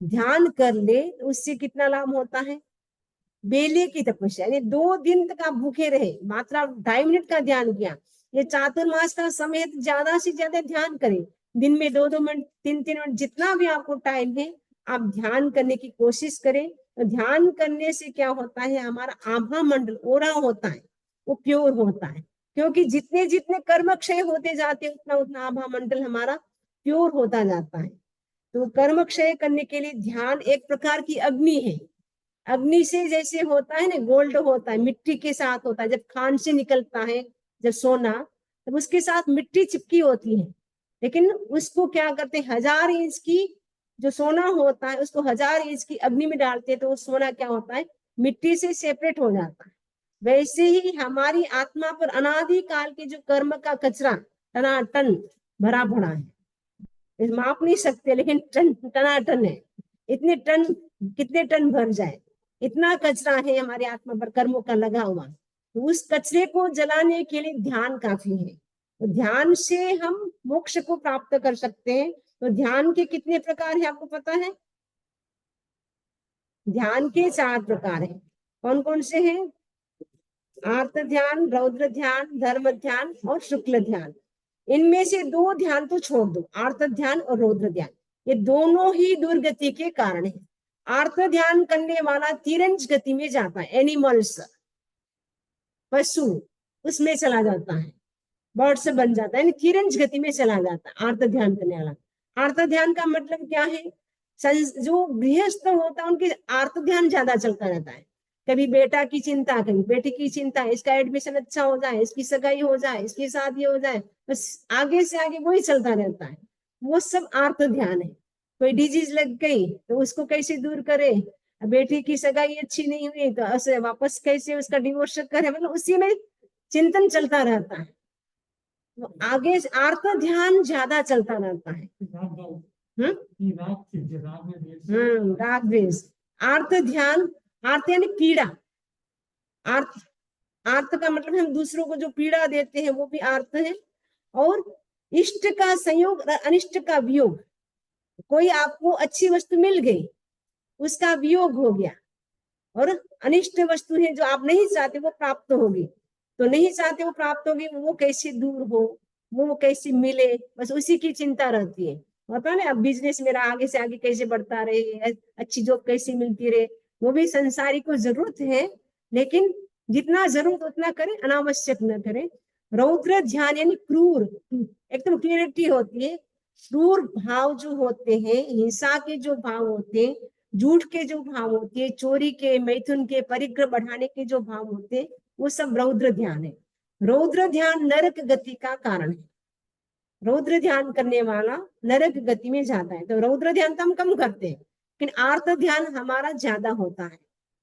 ध्यान कर ले तो उससे कितना लाभ होता है? बेले की तपस्या, यानी 2 दिन तक आप भूखे रहे, मात्र 2.5 मिनट का ध्यान किया। ये चातुर्मास का समय तो ज्यादा से ज्यादा ध्यान करें, दिन में 2-2 मिनट, 3-3 मिनट, जितना भी आपको टाइम है आप ध्यान करने की कोशिश करें। तो ध्यान करने से क्या होता है, हमारा आभा मंडल ओरा होता है, वो प्योर होता है। क्योंकि जितने जितने कर्म क्षय होते जाते हैं उतना उतना आभा मंडल हमारा प्योर होता जाता है। तो कर्म क्षय करने के लिए ध्यान एक प्रकार की अग्नि है। अग्नि से जैसे होता है ना, गोल्ड होता है, मिट्टी के साथ होता है। जब खान से निकलता है जब सोना, तब उसके साथ मिट्टी चिपकी होती है। लेकिन उसको क्या करते हैं, 1000 इंच की जो सोना होता है उसको 1000 इंच की अग्नि में डालते हैं, तो वो सोना क्या होता है, मिट्टी से सेपरेट हो जाता है। वैसे ही हमारी आत्मा पर अनादि काल के जो कर्म का कचरा टनाटन भरा पड़ा है, माप नहीं सकते, लेकिन टन टनाटन है। इतने टन, कितने टन भर जाए, इतना कचरा है हमारे आत्मा पर कर्मों का लगा हुआ। तो उस कचरे को जलाने के लिए ध्यान काफी है। तो ध्यान से हम मोक्ष को प्राप्त कर सकते हैं। तो ध्यान के कितने प्रकार है आपको पता है? ध्यान के 4 प्रकार हैं। कौन कौन से हैं? आर्त ध्यान, रौद्र ध्यान, धर्म ध्यान और शुक्ल ध्यान। इनमें से 2 ध्यान तो छोड़ दो, आर्त ध्यान और रौद्र ध्यान। ये दोनों ही दुर्गति के कारण है। आर्त ध्यान करने वाला तिरंज गति में जाता है, एनिमल्स, पशु, उसमें चला जाता है, बर्ड से बन जाता है, तिरंज गति में चला जाता है आर्त ध्यान करने वाला। आर्त ध्यान का मतलब क्या है? जो गृहस्थ होता है उनके आर्त ध्यान ज्यादा चलता रहता है। कभी बेटा की चिंता, कभी बेटी की चिंता, इसका एडमिशन अच्छा हो जाए, इसकी सगाई हो जाए, इसकी शादी हो जाए, बस आगे से आगे वही चलता रहता है। वो सब आर्त ध्यान है। कोई डिजीज लग गई तो उसको कैसे दूर करे, बेटी की सगाई अच्छी नहीं हुई तो ऐसे वापस कैसे उसका डिवोर्स करे, मतलब उसी में चिंतन चलता रहता है। तो आगे आर्त ध्यान ज्यादा चलता रहता है। राग द्वेष, आर्त ध्यान, आर्त यानी पीड़ा। आर्त, आर्त का मतलब हम दूसरों को जो पीड़ा देते हैं वो भी आर्त है। और इष्ट का संयोग, अनिष्ट का वियोग। कोई आपको अच्छी वस्तु मिल गई, उसका वियोग हो गया, और अनिष्ट वस्तु है जो आप नहीं चाहते वो प्राप्त होगी, तो नहीं चाहते वो प्राप्त होगी, वो कैसे दूर हो, वो कैसे मिले, बस उसी की चिंता रहती है। पता ना, अब बिजनेस मेरा आगे से आगे कैसे बढ़ता रहे, अच्छी जॉब कैसी मिलती रहे, वो भी संसारी को जरूरत है, लेकिन जितना जरूरत उतना करें, अनावश्यक न करें। रौद्र ध्यान यानी क्रूर, एकदम क्लियरिटी होती है। क्रूर भाव जो होते हैं, हिंसा के जो भाव होते हैं, झूठ के जो भाव होते हैं, चोरी के, मैथुन के, परिग्रह बढ़ाने के जो भाव होते हैं, वो सब रौद्र ध्यान है। रौद्र ध्यान नरक गति का कारण है। रौद्र ध्यान करने वाला नरक गति में जाता है। तो रौद्र ध्यान तो हम कम करते हैं, लेकिन आर्त ध्यान हमारा ज्यादा होता है।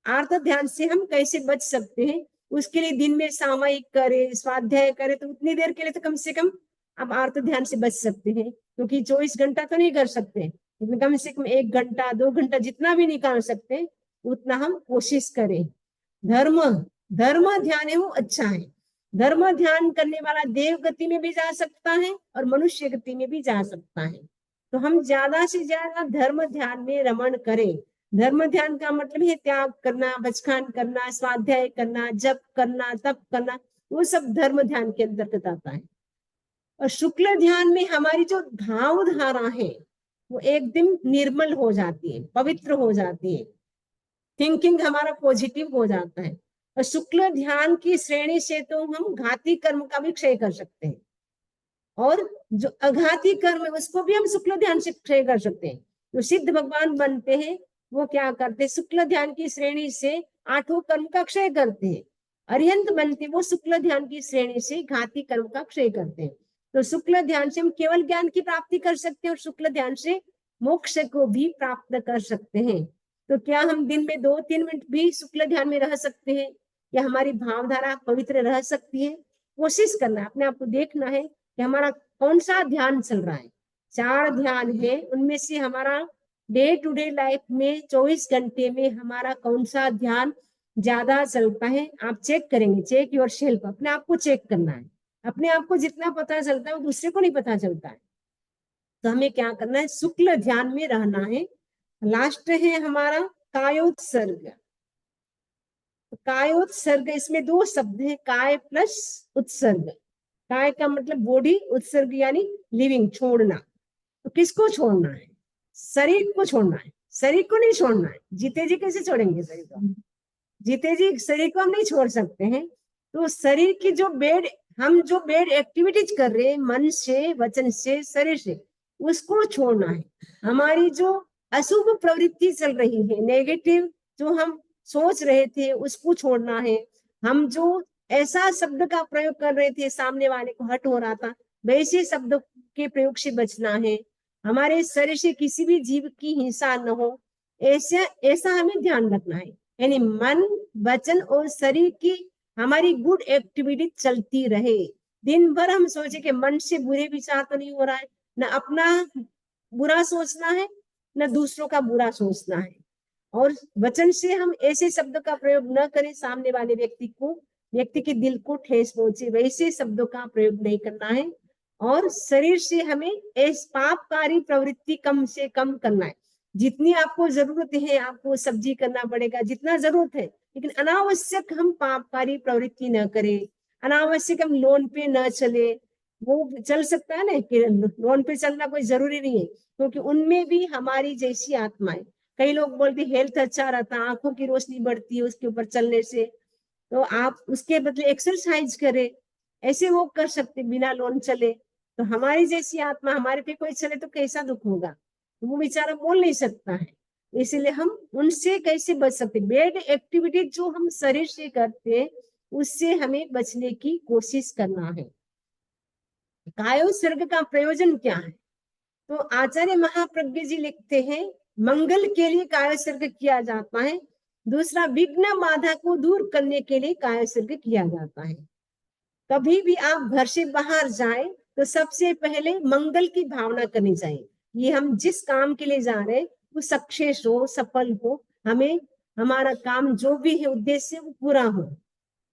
आर्त ध्यान से हम कैसे बच सकते हैं? उसके लिए दिन में सामयिक करे, स्वाध्याय करे, तो उतनी देर के लिए तो कम से कम आप आर्त ध्यान से बच सकते हैं। क्योंकि 24 घंटा तो नहीं कर सकते, लेकिन कम से कम 1 घंटा 2 घंटा जितना भी निकाल सकते हैं उतना हम कोशिश करें। धर्म, धर्म ध्यान है वो अच्छा है। धर्म ध्यान करने वाला देव गति में भी जा सकता है और मनुष्य गति में भी जा सकता है। तो हम ज्यादा से ज्यादा धर्म ध्यान में रमण करें। धर्म ध्यान का मतलब है त्याग करना, बचकान करना, स्वाध्याय करना, जप करना, तप करना, वो सब धर्म ध्यान के अंतर्गत आता है। और शुक्ल ध्यान में हमारी जो भाव धारा है वो एकदम निर्मल हो जाती है, पवित्र हो जाती है, थिंकिंग हमारा पॉजिटिव हो जाता है। और शुक्ल ध्यान की श्रेणी से तो हम घाती कर्म का भी क्षय कर सकते हैं, और जो अघाती कर्म है उसको भी हम शुक्ल ध्यान से क्षय कर सकते हैं। जो सिद्ध भगवान बनते हैं वो क्या करते हैं, शुक्ल ध्यान की श्रेणी से 8 कर्म का क्षय करते हैं। अरिहंत बनते वो शुक्ल ध्यान की श्रेणी से घाती कर्म का क्षय करते हैं। तो शुक्ल ध्यान से हम केवल ज्ञान की प्राप्ति कर सकते हैं और शुक्ल ध्यान से मोक्ष को भी प्राप्त कर सकते हैं। तो क्या हम दिन में 2-3 मिनट भी शुक्ल ध्यान में रह सकते हैं? या हमारी भावधारा पवित्र रह सकती है? कोशिश करना है, अपने आप को देखना है कि हमारा कौन सा ध्यान चल रहा है। 4 ध्यान है, उनमें से हमारा डे टू डे लाइफ में 24 घंटे में हमारा कौन सा ध्यान ज्यादा चलता है। आप चेक करेंगे, चेक योर सेल्फ, अपने आप को चेक करना है। अपने आप को जितना पता चलता है वो दूसरे को नहीं पता चलता है। तो हमें क्या करना है, शुक्ल ध्यान में रहना है। लास्ट है हमारा कायोत्सर्ग। कायोत्सर्ग, इसमें 2 शब्द है, काय प्लस उत्सर्ग। काय का मतलब बॉडी, उत्सर्ग यानी लिविंग, छोड़ना। तो किसको छोड़ना है? शरीर को छोड़ना है। शरीर को नहीं छोड़ना है। जीते जी कैसे छोड़ेंगे शरीर को? जीते जी शरीर को हम नहीं छोड़ सकते हैं। तो शरीर की जो हम जो बेड एक्टिविटीज कर रहे हैं मन से, वचन से, शरीर से, उसको छोड़ना है। हमारी जो अशुभ प्रवृत्ति चल रही है, नेगेटिव जो हम सोच रहे थे उसको छोड़ना है। हम जो ऐसा शब्द का प्रयोग कर रहे थे सामने वाले को हर्ट हो रहा था, वैसे शब्द के प्रयोग से बचना है। हमारे शरीर से किसी भी जीव की हिंसा न हो, ऐसा ऐसा हमें ध्यान रखना है। यानी मन, वचन और शरीर की हमारी गुड एक्टिविटी चलती रहे। दिन भर हम सोचे कि मन से बुरे विचार तो नहीं हो रहा है, न अपना बुरा सोचना है न दूसरों का बुरा सोचना है। और वचन से हम ऐसे शब्द का प्रयोग न करें सामने वाले व्यक्ति के दिल को ठेस पहुंचे, वैसे शब्दों का प्रयोग नहीं करना है। और शरीर से हमें इस पापकारी प्रवृत्ति कम से कम करना है। जितनी आपको जरूरत है आपको सब्जी करना पड़ेगा, जितना जरूरत है, लेकिन अनावश्यक हम पापकारी प्रवृत्ति न करें। अनावश्यक हम लोन पे न चले। वो चल सकता है ना कि लोन पे चलना कोई जरूरी नहीं है, क्योंकि उनमें भी हमारी जैसी आत्मा है। कई लोग बोलते हेल्थ अच्छा रहता, आंखों की रोशनी बढ़ती है उसके ऊपर चलने से, तो आप उसके बदले एक्सरसाइज करें। ऐसे वो कर सकते बिना लोन चले। तो हमारी जैसी आत्मा हमारे पे कोई चले तो कैसा दुख होगा, तो वो बेचारा बोल नहीं सकता है। इसलिए हम उनसे कैसे बच सकते, बेड एक्टिविटी जो हम शरीर से करते हैं उससे हमें बचने की कोशिश करना है। कायोत्सर्ग का प्रयोजन क्या है? तो आचार्य महाप्रज्ञ जी लिखते हैं, मंगल के लिए कायोत्सर्ग किया जाता है। दूसरा, विघ्न बाधा को दूर करने के लिए कायोत्सर्ग किया जाता है। कभी भी आप घर से बाहर जाए तो सबसे पहले मंगल की भावना करनी चाहिए। ये हम जिस काम के लिए जा रहे हैं वो सक्सेस हो, सफल हो, हमें हमारा काम जो भी है उद्देश्य वो पूरा हो।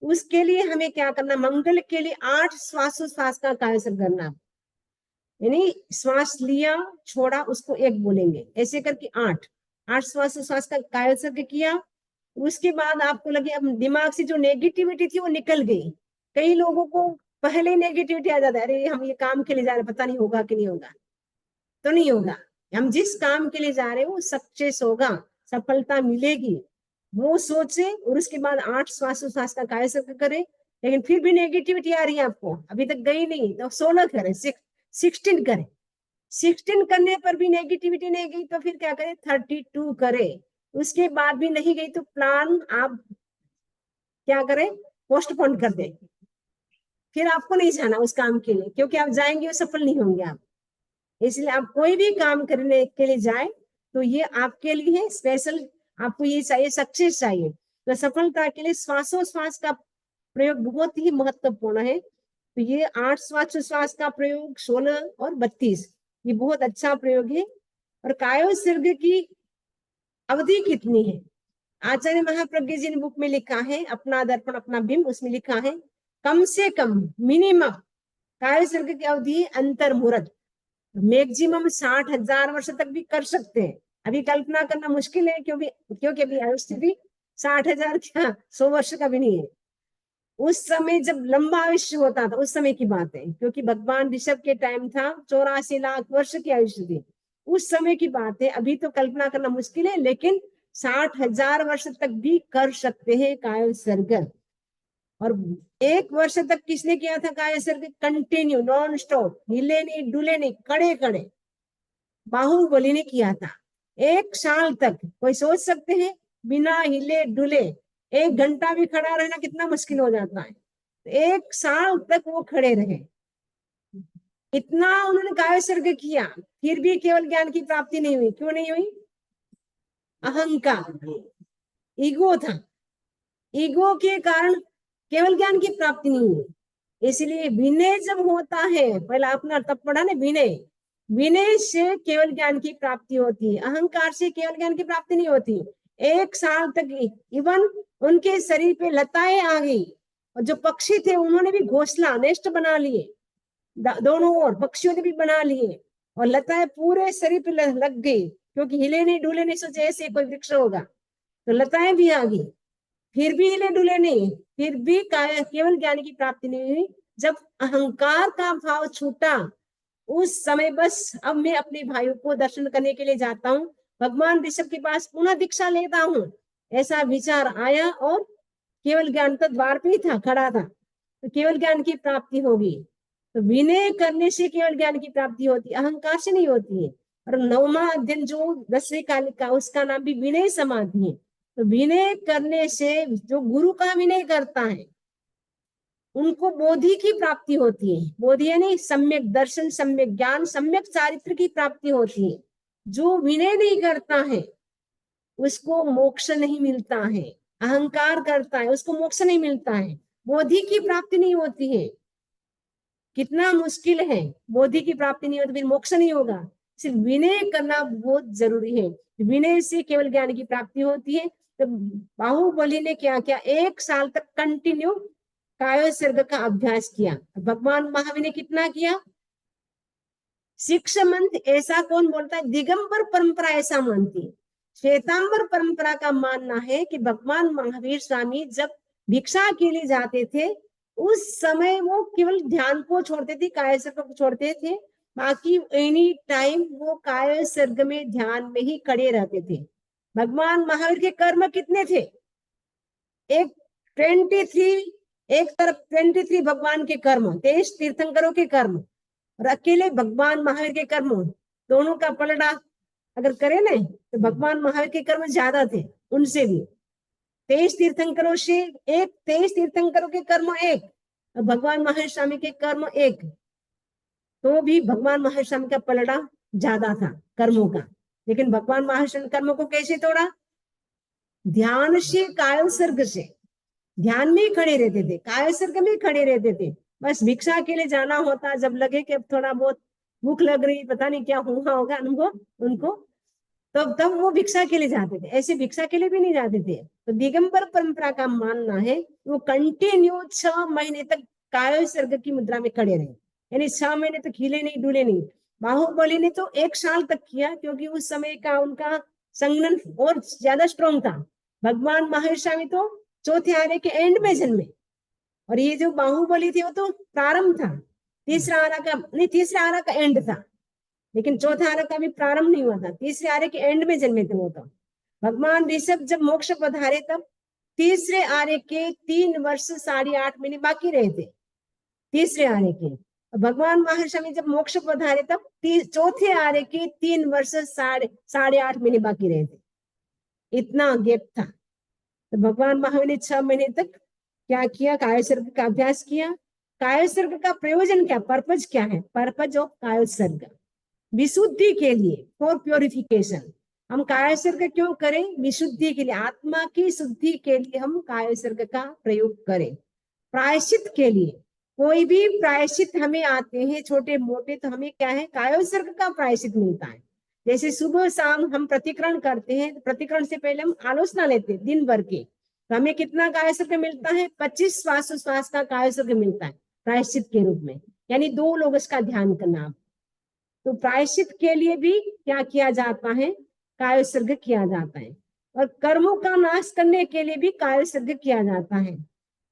उसके लिए हमें क्या करना, मंगल के लिए 8 श्वासोश्वास का कायोत्सर्ग करना। यानी श्वास लिया छोड़ा उसको 1 बोलेंगे, ऐसे करके 8 श्वास का कायोत्सर्ग किया। उसके बाद आपको लगे अब दिमाग से जो नेगेटिविटी थी वो निकल गई। कई लोगों को पहले ही नेगेटिविटी आ जाता है, अरे हम ये काम के लिए जा रहे हैं, पता नहीं होगा कि नहीं होगा। तो नहीं होगा, हम जिस काम के लिए जा रहे हैं वो सक्सेस होगा, सफलता मिलेगी, वो सोचे। और उसके बाद 8 श्वास का कायोत्सर्ग करें। लेकिन फिर भी नेगेटिविटी आ रही है आपको, अभी तक गई नहीं, तो 16 करें, 16 करें। 16 करने पर भी नेगेटिविटी नहीं गई तो फिर क्या करें, 32 करें। उसके बाद भी नहीं गई तो प्लान आप क्या करें, पोस्टपोन कर दें। फिर आपको नहीं जाना उस काम के लिए, क्योंकि आप जाएंगे वो सफल नहीं होंगे आप। इसलिए आप कोई भी काम करने के लिए जाए तो ये आपके लिए है स्पेशल, आपको ये चाहिए, सक्सेस चाहिए। तो सफलता के लिए श्वासोश्वास का प्रयोग बहुत ही महत्वपूर्ण है। तो ये 8 श्वासोश्वास का प्रयोग, 16 और 32, ये बहुत अच्छा प्रयोग है। और कायोत्सर्ग की अवधि कितनी है? आचार्य महाप्रज्ञ जी ने बुक में लिखा है, अपना दर्पण अपना बिंब, उसमें लिखा है कम से कम मिनिमम काय सर्ग की अवधि अंतर्मुहूर्त मैक्सिमम 60,000 वर्ष तक भी कर सकते हैं। अभी कल्पना करना मुश्किल है, क्योंकि अभी आयुष्य भी 60,000 क्या 100 वर्ष का भी नहीं है। उस समय जब लंबा आयुष्य होता था, उस समय की बात है, क्योंकि भगवान ऋषभ के टाइम था 84 लाख वर्ष की आयुष्य थी, उस समय की बात है। अभी तो कल्पना करना मुश्किल है, लेकिन 60,000 वर्ष तक भी कर सकते हैं काय सर्ग। और 1 वर्ष तक किसने किया था काय सर्ग? कंटिन्यू, नॉन स्टॉप, हिले नहीं डुले नहीं, कड़े कड़े बाहुबली ने किया था 1 साल तक। कोई सोच सकते हैं बिना हिले डुले 1 घंटा भी खड़ा रहना कितना मुश्किल हो जाता है। 1 साल तक वो खड़े रहे, इतना उन्होंने काय सर्ग किया, फिर भी केवल ज्ञान की प्राप्ति नहीं हुई। क्यों नहीं हुई? अहंकार, ईगो था। ईगो के कारण केवल ज्ञान की प्राप्ति नहीं हुई। इसलिए विनय जब होता है, पहला अपना तब पढ़ा ना, विनय, विनय से केवल ज्ञान की प्राप्ति होती है, अहंकार से केवल ज्ञान की प्राप्ति नहीं होती। 1 साल तक इवन उनके शरीर पे लताएं आ गई, और जो पक्षी थे उन्होंने भी घोंसला नेस्ट बना लिए, दोनों ओर पक्षियों ने भी बना लिए, और लताएं पूरे शरीर पे लग गई, क्योंकि हिले नहीं डुले नहीं, सोचे ऐसे कोई वृक्ष होगा, तो लताएं भी आ गई, फिर भी हिले डुले नहीं, फिर भी केवल ज्ञान की प्राप्ति नहीं हुई। जब अहंकार का भाव छूटा, उस समय बस अब मैं अपने भाइयों को दर्शन करने के लिए जाता हूँ, भगवान ऋषभ के पास पुनः दीक्षा लेता हूँ, ऐसा विचार आया, और केवल ज्ञान तो द्वार पे ही था, खड़ा था, तो केवल ज्ञान की प्राप्ति होगी। तो विनय करने से केवल ज्ञान की प्राप्ति होती है, अहंकार से नहीं होती है। और 9वां अध्ययन जो 10वीं कालिक का, उसका नाम भी विनय समाधि है। तो विनय करने से जो गुरु का विनय करता है उनको बोधि की प्राप्ति होती है। बोधि यानी सम्यक दर्शन, सम्यक ज्ञान, सम्यक चारित्र की प्राप्ति होती है। जो विनय नहीं करता है उसको मोक्ष नहीं मिलता है, अहंकार करता है उसको मोक्ष नहीं मिलता है, बोधि की प्राप्ति नहीं होती है। कितना मुश्किल है, बोधि की प्राप्ति नहीं होती, फिर मोक्ष नहीं होगा। सिर्फ विनय करना बहुत जरूरी है, विनय से केवल ज्ञान की प्राप्ति होती है। तो बाहुबली ने क्या किया? 1 साल तक कंटिन्यू काय सर्ग का अभ्यास किया। भगवान महावीर ने कितना किया? 6 मंथ। ऐसा कौन बोलता है? दिगंबर परंपरा ऐसा मानती है। श्वेतांबर परंपरा का मानना है कि भगवान महावीर स्वामी जब भिक्षा के लिए जाते थे, उस समय वो केवल ध्यान को छोड़ते थे, काय सर्ग को छोड़ते थे, बाकी एनी टाइम वो काय सर्ग में ध्यान में ही खड़े रहते थे। भगवान महावीर के कर्म कितने थे? एक 23, एक तरफ 23 भगवान के कर्म, 23 तीर्थंकरों के कर्म, और अकेले भगवान महावीर के कर्म, दोनों का पलड़ा अगर करे ना, तो भगवान महावीर के कर्म ज्यादा थे उनसे भी। 23 तीर्थंकरों से एक, 23 तीर्थंकरों के कर्म एक, और भगवान महावीर स्वामी के कर्म एक, तो भी भगवान महावीर स्वामी का पलड़ा ज्यादा था कर्मों का। लेकिन भगवान महावीर स्वामी कर्मों को कैसे तोड़ा? ध्यान से, काय सर्ग से, ध्यान में ही खड़े रहते थे, काय सर्ग में खड़े रहते थे। बस भिक्षा के लिए जाना होता, जब लगे कि अब थोड़ा बहुत भूख लग रही, पता नहीं क्या हुआ होगा उनको, तब वो भिक्षा के लिए जाते थे, ऐसे भिक्षा के लिए भी नहीं जाते थे। तो दिगंबर परंपरा का मानना है वो कंटिन्यू 6 महीने तक काय सर्ग की मुद्रा में खड़े रहे, यानी 6 महीने तक हिले नहीं डुले नहीं। बाहुबली ने तो 1 साल तक किया, क्योंकि उस समय का उनका संगठन और ज्यादा स्ट्रॉन्ग था। भगवान महावीर स्वामी तो चौथे आरे के एंड में जन्मे, और ये जो बाहुबली थी वो तो प्रारंभ था, तीसरा आरा का नहीं, तीसरा आरा का एंड था, लेकिन चौथा आरे का भी प्रारंभ नहीं हुआ था, तीसरे आरे के एंड में जन्मे थे वो तो। भगवान ऋषभ जब मोक्ष पधारे तब तीसरे आरे के 3 वर्ष 8.5 महीने बाकी रहे थे, तीसरे आरे के। भगवान महावीर स्वामी जब मोक्ष पधारे तब चौथे आरे के 3 वर्ष 8.5 महीने बाकी रहे थे, इतना गैप था। तो भगवान महावीर ने 6 महीने तक क्या किया? काय सर्ग का अभ्यास किया। काय सर्ग का प्रयोजन क्या, पर्पज क्या है? पर्पज ऑफ काय सर्ग, विशुद्धि के लिए, फॉर प्योरिफिकेशन। हम काय सर्ग क्यों करें? विशुद्धि के लिए, आत्मा की शुद्धि के लिए हम काय सर्ग का प्रयोग करें। प्रायश्चित के लिए, कोई भी प्रायश्चित हमें आते हैं छोटे मोटे, तो हमें क्या है? काय सर्ग का प्रायश्चित मिलता है। जैसे सुबह शाम हम प्रतिकरण करते हैं, प्रतिकरण से पहले हम आलोचना लेते हैं दिन भर की, तो हमें कितना कायस्वर्ग मिलता है? 25 श्वासोश्वास का कायस्वर्ग मिलता है प्रायश्चित के रूप में, यानी 2 लोग इसका ध्यान करना। तो प्रायश्चित के लिए भी क्या किया जाता है? कायस्वर्ग किया जाता है। और कर्मों का नाश करने के लिए भी कायस्वर्ग किया जाता है,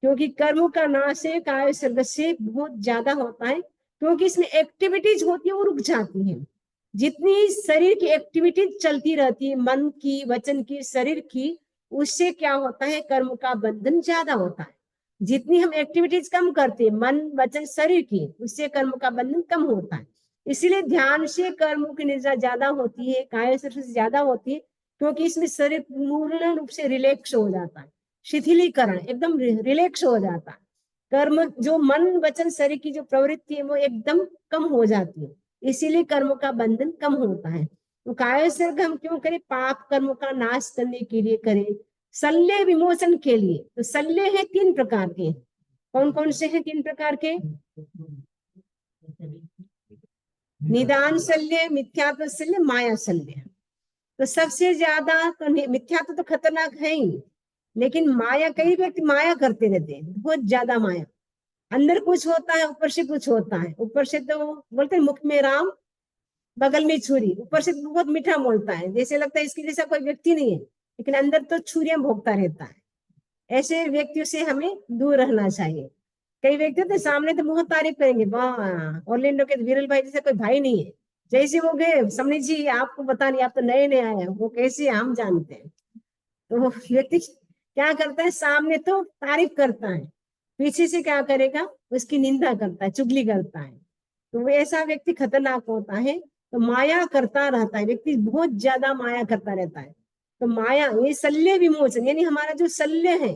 क्योंकि कर्मों का नाश है कायस्वर्ग से बहुत ज्यादा होता है, क्योंकि इसमें एक्टिविटीज होती है वो रुक जाती है। जितनी शरीर की एक्टिविटीज चलती रहती है, मन की, वचन की, शरीर की, उससे क्या होता है? कर्म का बंधन ज्यादा होता है। जितनी हम एक्टिविटीज कम करते हैं, मन, वचन, शरीर की, उससे कर्म का बंधन कम होता है। इसीलिए ध्यान से कर्मों की निद्रा ज्यादा होती है, कायस्वर्ग से ज्यादा होती है, क्योंकि इसमें शरीर पूर्ण रूप से रिलैक्स हो जाता है, शिथिलीकरण, एकदम रिलैक्स हो जाता है। कर्म जो मन, वचन, शरीर की जो प्रवृत्ति है वो एकदम कम हो जाती है, इसीलिए कर्म का बंधन कम होता है। तो कायस्वर्ग हम क्यों करें? पाप कर्मों का नाश करने के लिए करें, शल्य विमोचन के लिए। तो शल्य है 3 प्रकार के। कौन कौन से हैं 3 प्रकार के? निदान शल्य, मिथ्यात्व शल्य, माया शल्य। तो सबसे ज्यादा तो मिथ्यात्व तो खतरनाक है ही, लेकिन माया, कई व्यक्ति माया करते रहते हैं, बहुत ज्यादा माया। अंदर कुछ होता है, ऊपर से कुछ होता है। ऊपर से तो बोलते हैं मुख में राम, बगल में छुरी। ऊपर से बहुत मीठा बोलता है, जैसे लगता है इसके जैसा कोई व्यक्ति नहीं है, लेकिन अंदर तो छुरियां भोगता रहता है। ऐसे व्यक्तियों से हमें दूर रहना चाहिए। कई व्यक्ति तो सामने तो बहुत तारीफ करेंगे, वाह ऑर्लैंडो के विरल भाई जैसे कोई भाई नहीं है। जैसे वो गए, समझ जी आपको पता नहीं, आप तो नए नए आए हैं, वो कैसे हम जानते हैं। तो वो व्यक्ति क्या करता है? सामने तो तारीफ करता है, पीछे से क्या करेगा? उसकी निंदा करता है, चुगली करता है। तो वो ऐसा व्यक्ति खतरनाक होता है। तो माया करता रहता है व्यक्ति, बहुत ज्यादा माया करता रहता है। तो माया, ये शल्य विमोचन, यानी हमारा जो शल्य है,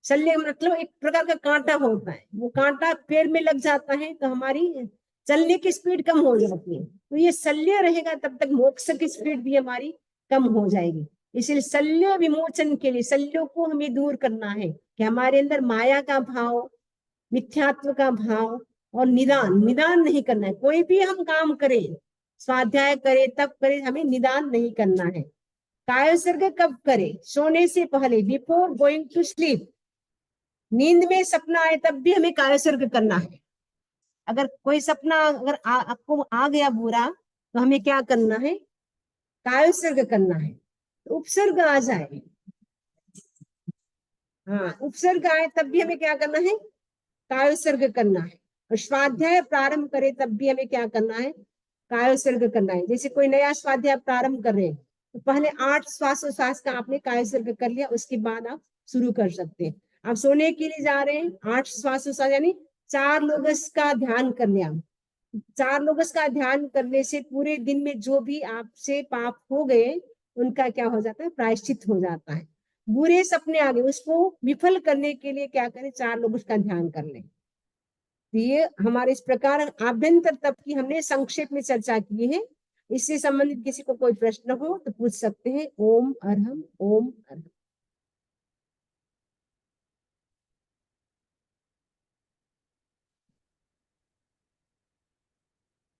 शल्य मतलब एक प्रकार का कांटा होता है, वो कांटा पैर में लग जाता है तो हमारी चलने की स्पीड कम हो जाती है। तो ये शल्य रहेगा तब तक मोक्ष की स्पीड भी हमारी कम हो जाएगी। इसलिए शल्य विमोचन के लिए, शल्यों को हमें दूर करना है कि हमारे अंदर माया का भाव, मिथ्यात्व का भाव और निदान, निदान नहीं करना है। कोई भी हम काम करें, स्वाध्याय करें, तब करें, हमें निदान नहीं करना है। कायस्वर्ग कब करें? सोने से पहले, बिफोर गोइंग टू स्लीप। नींद में सपना आए तब भी हमें कायस्वर्ग करना है। अगर कोई सपना अगर आपको आ गया बुरा, तो हमें क्या करना है? कायस्वर्ग करना है। तो उपसर्ग आ जाए, हाँ उपसर्ग आए तब भी हमें क्या करना है? कायस्वर्ग करना है। और स्वाध्याय प्रारंभ करे तब भी हमें क्या करना है? कायस्वर्ग करना है। जैसे कोई नया स्वाध्याय प्रारंभ कर रहे हैं, तो पहले 8 श्वासोश्वास का आपने कायस्वर्ग कर लिया, उसके बाद आप शुरू कर सकते हैं। आप सोने के लिए जा रहे हैं, 8 श्वासोश्वास यानी 4 लोगस का ध्यान कर लिया। 4 लोगस का ध्यान करने से पूरे दिन में जो भी आपसे पाप हो गए, उनका क्या हो जाता है? प्रायश्चित हो जाता है। बुरे सपने आ गए, उसको विफल करने के लिए क्या करें? 4 लोग उसका ध्यान कर लें। ये हमारे इस प्रकार आभ्यंतर तप की हमने संक्षेप में चर्चा की है। इससे संबंधित किसी को कोई प्रश्न हो तो पूछ सकते हैं। ओम अरहम, ओम अरहम।